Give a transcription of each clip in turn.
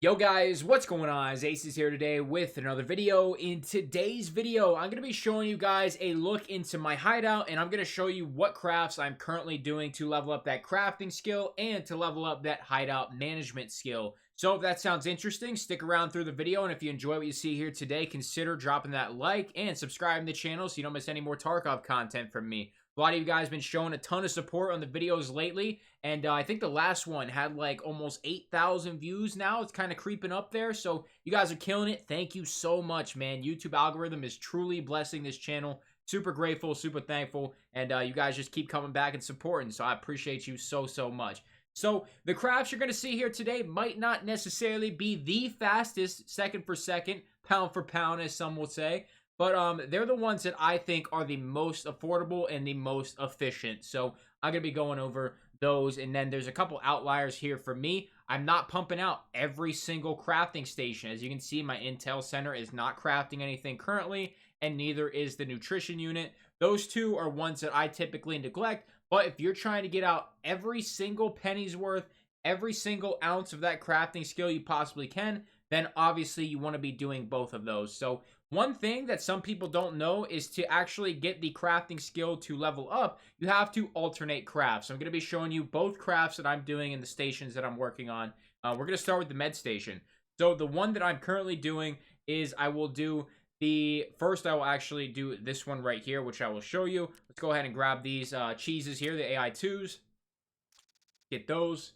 Yo guys, what's going on? Aces here today with another video. In today's video, I'm going to be showing you guys a look into my hideout, and I'm going to show you what crafts I'm currently doing to level up that crafting skill and to level up that hideout management skill. So if that sounds interesting, stick around through the video, and if you enjoy what you see here today, consider dropping that like and subscribing to the channel so you don't miss any more Tarkov content from me. A lot of you guys have been showing a ton of support on the videos lately, and I think the last one had like almost 8,000 views now. It's kind of creeping up there, so you guys are killing it. Thank you so much, man. YouTube algorithm is truly blessing this channel. Super grateful, super thankful, and you guys just keep coming back and supporting, so I appreciate you so much. So the crafts you're going to see here today might not necessarily be the fastest second for second, pound for pound, as some will say, but they're the ones that I think are the most affordable and the most efficient. So I'm going to be going over those, and then there's a couple outliers here for me. I'm not pumping out every single crafting station. As you can see, my Intel Center is not crafting anything currently, and neither is the nutrition unit. Those two are ones that I typically neglect, but if you're trying to get out every single penny's worth, every single ounce of that crafting skill you possibly can, then obviously you want to be doing both of those. So one thing that some people don't know is to actually get the crafting skill to level up, you have to alternate crafts. So I'm going to be showing you both crafts that I'm doing in the stations that I'm working on. We're going to start with the med station. So the one that I'm currently doing is I will do first I will actually do this one right here, which I will show you. Let's go ahead and grab these cheeses here, the AI2s. Get those.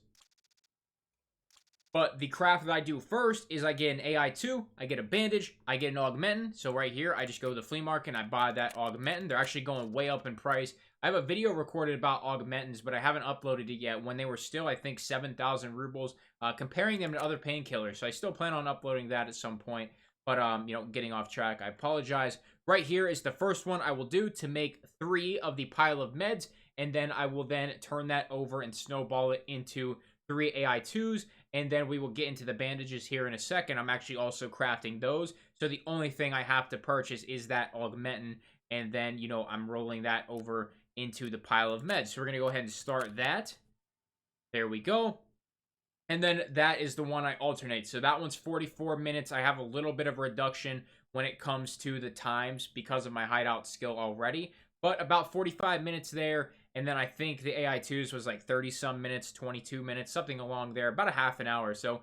But the craft that I do first is I get an AI2, I get a bandage, I get an augmentin. So right here, I just go to the flea market and I buy that augmentin. They're actually going way up in price. I have a video recorded about augmentins, but I haven't uploaded it yet when they were still, I think, 7,000 rubles, comparing them to other painkillers. So I still plan on uploading that at some point. But, getting off track, I apologize. Right here is the first one I will do to make 3 of the pile of meds. And then I will then turn that over and snowball it into 3 AI2s, and then we will get into the bandages here in a second. I'm actually also crafting those, so the only thing I have to purchase is that augmentin, and then, I'm rolling that over into the pile of meds. So we're going to go ahead and start that. There we go. And then that is the one I alternate. So that one's 44 minutes. I have a little bit of a reduction when it comes to the times because of my hideout skill already, but about 45 minutes there. And then I think the AI2s was like 30-some minutes, 22 minutes, something along there, about a half an hour. So,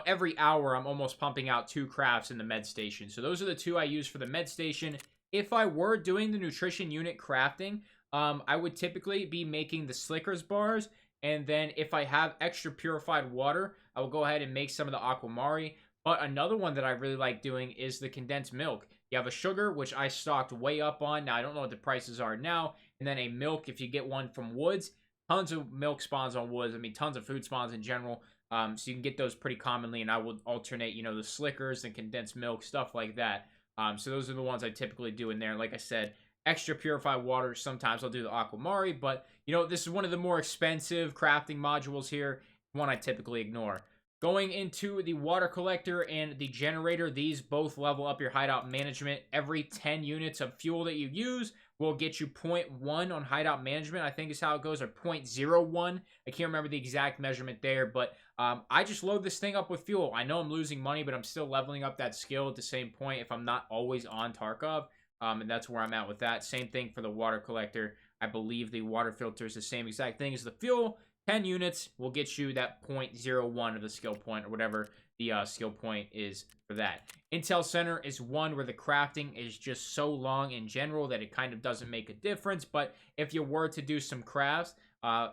every hour I'm almost pumping out 2 crafts in the med station. So those are the 2 I use for the med station. If I were doing the nutrition unit crafting, I would typically be making the Slickers bars. And then if I have extra purified water, I will go ahead and make some of the Aquamari. But another one that I really like doing is the condensed milk. You have a sugar, which I stocked way up on. Now, I don't know what the prices are now. And then a milk, if you get one from Woods. Tons of milk spawns on Woods. I mean, tons of food spawns in general. So you can get those pretty commonly. And I will alternate, the Slickers and condensed milk, stuff like that. So those are the ones I typically do in there. Like I said, extra purified water. Sometimes I'll do the Aquamari. But, this is one of the more expensive crafting modules here. One I typically ignore. Going into the water collector and the generator, these both level up your hideout management. Every 10 units of fuel that you use will get you 0.1 on hideout management, I think is how it goes, or 0.01. I can't remember the exact measurement there, but I just load this thing up with fuel. I know I'm losing money, but I'm still leveling up that skill at the same point if I'm not always on Tarkov, and that's where I'm at with that. Same thing for the water collector. I believe the water filter is the same exact thing as the fuel. 10 units will get you that 0.01 of the skill point, or whatever the skill point is for that. Intel Center is one where the crafting is just so long in general that it kind of doesn't make a difference. But if you were to do some crafts,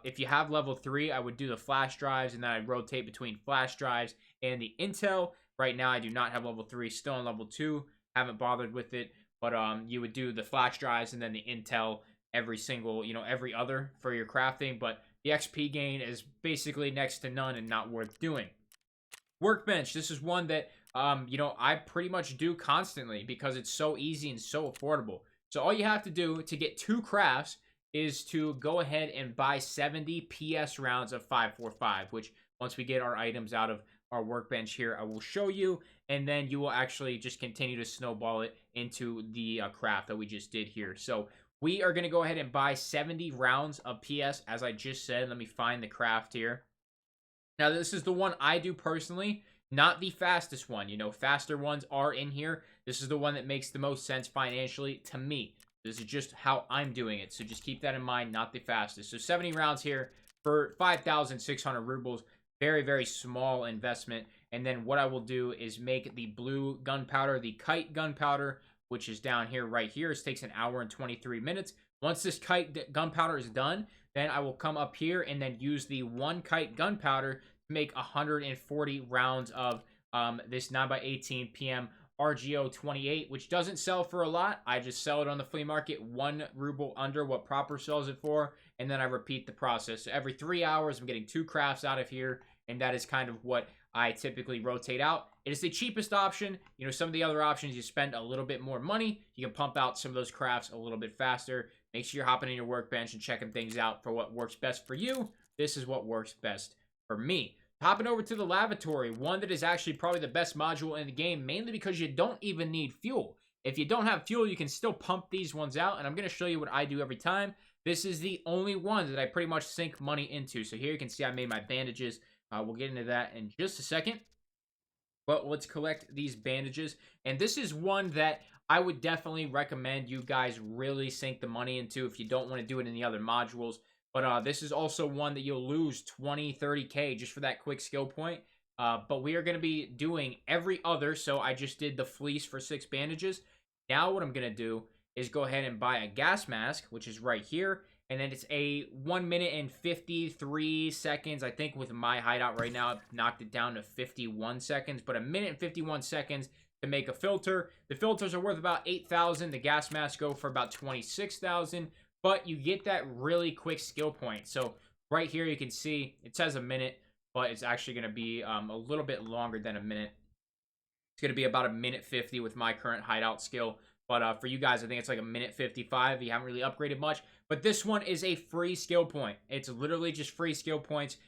if you have level 3, I would do the flash drives, and then I'd rotate between flash drives and the Intel. Right now, I do not have level 3, still on level 2. Haven't bothered with it. But you would do the flash drives and then the Intel every single, every other for your crafting. But the XP gain is basically next to none and not worth doing. Workbench. This is one that, I pretty much do constantly because it's so easy and so affordable. So all you have to do to get 2 crafts is to go ahead and buy 70 PS rounds of 545, which once we get our items out of our workbench here, I will show you. And then you will actually just continue to snowball it into the craft that we just did here. So we are going to go ahead and buy 70 rounds of PS, as I just said. Let me find the craft here. Now, this is the one I do personally. Not the fastest one. You know, faster ones are in here. This is the one that makes the most sense financially to me. This is just how I'm doing it. So just keep that in mind, not the fastest. So 70 rounds here for 5,600 rubles. Very, very small investment. And then what I will do is make the blue gunpowder, the kite gunpowder, which is down here right here. It takes an hour and 23 minutes. Once this kite gunpowder is done, then I will come up here and then use the one kite gunpowder to make 140 rounds of this 9x18 PM RGO 28, which doesn't sell for a lot. I just sell it on the flea market 1 ruble under what proper sells it for, and then I repeat the process. So every 3 hours, I'm getting 2 crafts out of here, and that is kind of what I typically rotate out. It is the cheapest option. You know, some of the other options, you spend a little bit more money. You can pump out some of those crafts a little bit faster. Make sure you're hopping in your workbench and checking things out for what works best for you. This is what works best for me. Hopping over to the lavatory, one that is actually probably the best module in the game, mainly because you don't even need fuel. If you don't have fuel, you can still pump these ones out, and I'm going to show you what I do every time. This is the only one that I pretty much sink money into. So here you can see I made my bandages. We'll get into that in just a second. But let's collect these bandages. And this is one that I would definitely recommend you guys really sink the money into if you don't want to do it in the other modules. But this is also one that you'll lose 20, 30K just for that quick skill point. But we are going to be doing every other. So I just did the fleece for 6 bandages. Now what I'm going to do is go ahead and buy a gas mask, which is right here. And then it's a 1 minute and 53 seconds. I think with my hideout right now, I've knocked it down to 51 seconds. But a minute and 51 seconds to make a filter. The filters are worth about 8,000. The gas masks go for about 26,000. But you get that really quick skill point. So right here you can see it says a minute, but it's actually going to be a little bit longer than a minute. It's going to be about a minute 50 with my current hideout skill. But for you guys, I think it's like a minute 55. You haven't really upgraded much. But this one is a free skill point. It's literally just free skill points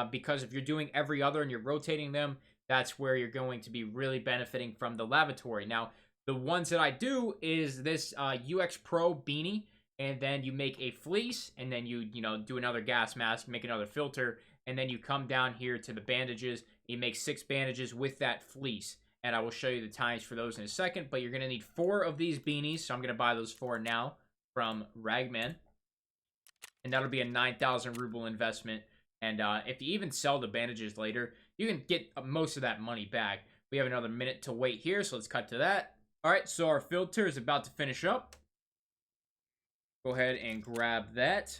because if you're doing every other and you're rotating them, that's where you're going to be really benefiting from the lavatory. Now, the ones that I do is this UX Pro beanie. And then you make a fleece, and then you do another gas mask, make another filter, and then you come down here to the bandages. You make 6 bandages with that fleece, and I will show you the times for those in a second. But you're going to need 4 of these beanies, so I'm going to buy those 4 now from Ragman. And that'll be a 9,000 ruble investment. And if you even sell the bandages later, you can get most of that money back. We have another minute to wait here, so let's cut to that. All right, so our filter is about to finish up. Go ahead and grab that.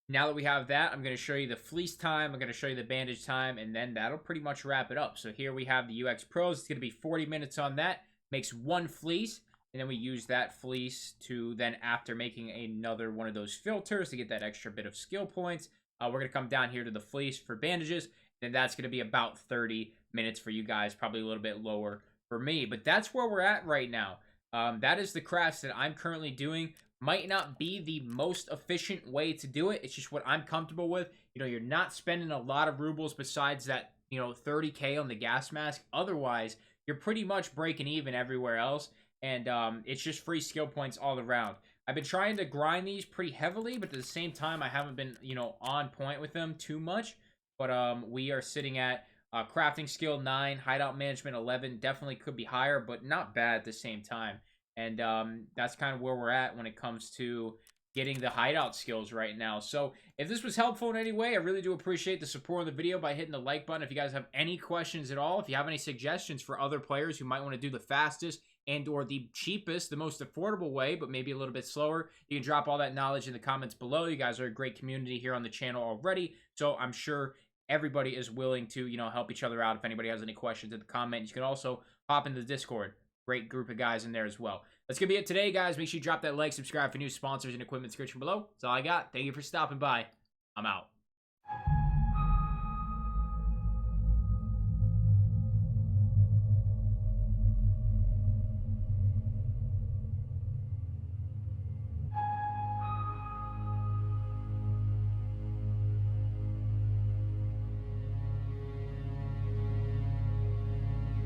Now that we have that, I'm going to show you the fleece time. I'm going to show you the bandage time, and then that'll pretty much wrap it up. So here we have the UX Pros. It's going to be 40 minutes on that. Makes 1 fleece, and then we use that fleece to then, after making another one of those filters to get that extra bit of skill points, we're going to come down here to the fleece for bandages. Then that's going to be about 30 minutes for you guys, probably a little bit lower for me. But that's where we're at right now. That is the crafts that I'm currently doing. Might not be the most efficient way to do it. It's just what I'm comfortable with. You know, you're not spending a lot of rubles besides that, 30K on the gas mask. Otherwise, you're pretty much breaking even everywhere else. And it's just free skill points all around. I've been trying to grind these pretty heavily, but at the same time, I haven't been, on point with them too much. But we are sitting at crafting skill 9, hideout management 11. Definitely could be higher, but not bad at the same time. And that's kind of where we're at when it comes to getting the hideout skills right now. So if this was helpful in any way, I really do appreciate the support of the video by hitting the like button. If you guys have any questions at all, if you have any suggestions for other players who might want to do the fastest and or the cheapest, the most affordable way, but maybe a little bit slower, you can drop all that knowledge in the comments below. You guys are a great community here on the channel already, so I'm sure everybody is willing to, help each other out. If anybody has any questions in the comments, you can also hop into the Discord. Great group of guys in there as well. That's going to be it today, guys. Make sure you drop that like, subscribe for new sponsors and equipment description below. That's all I got. Thank you for stopping by. I'm out.